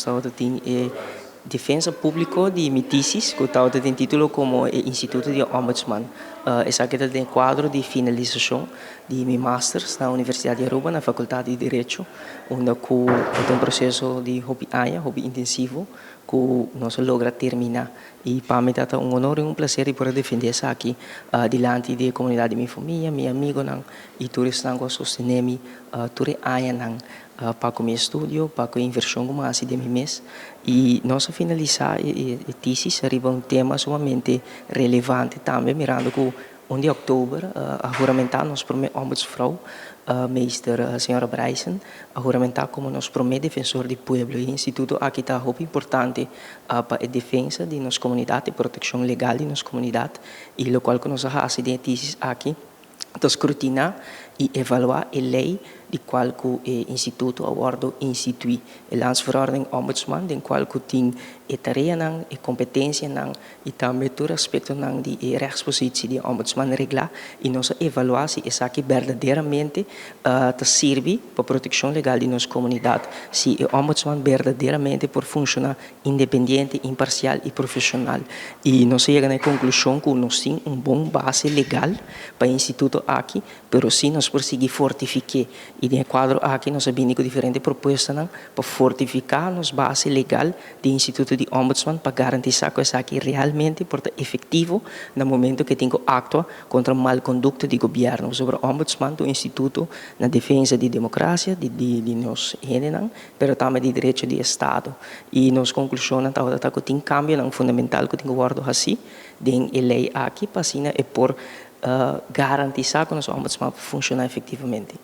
Estado tem defesa público de mitices, que está tem título como Instituto de Ombudsman. Essa aqui tem quadro de finalização de meu master na Universidade de Aruba, na Faculdade de Direito, onde eu tenho um processo de hobby intensivo, que nós logra terminar. E para mim é um honor e um prazer de poder defender isso aqui diante da comunidade de minha família, meus amigos, e todos que sostenem toda a área para o meu estudo, para a inversão como assim de mim mês. E nós finalizar a tese arriba um tema sumamente relevante também, mirando que 1 de outubro, a juramentar nosso primeiro ombudsvrouw, meester senhora Bryson, a juramentar como nosso primeiro defensor do povo. E o Instituto aqui está muito importante para a defesa de nossa comunidade, a proteção legal de nossa comunidade, e o qual que nós fazemos aqui, de escrutinar e evaluar a lei de qual que o Instituto abordo institui. A landsverordening ombudsman, de qual que tem a tarefa, a competência e também todo aspecto de rechtspositie de ombudsman regla e nós evaluar se essa aqui verdadeiramente serve para a proteção legal de nossa comunidade, se o ombudsman verdadeiramente por funcionar independente, imparcial e profissional. E nós chegamos à conclusão que nós temos bom base legal para o Instituto aqui, mas sim nós conseguimos fortificar. E no quadro aqui nós temos diferentes propostas para fortificar nossa base legal do Instituto de Ombudsman para garantir que isso aqui realmente porta efetivo no momento que tem que actuar contra a mal conduta do governo. Sobre o Ombudsman do Instituto na defesa da democracia, de nós gênero, mas também de direito de Estado. E nossa conclusão é que tem cambio fundamental que tem que guardar assim, de lei aqui para assim é por garantir que o nosso Ombudsman funciona efetivamente.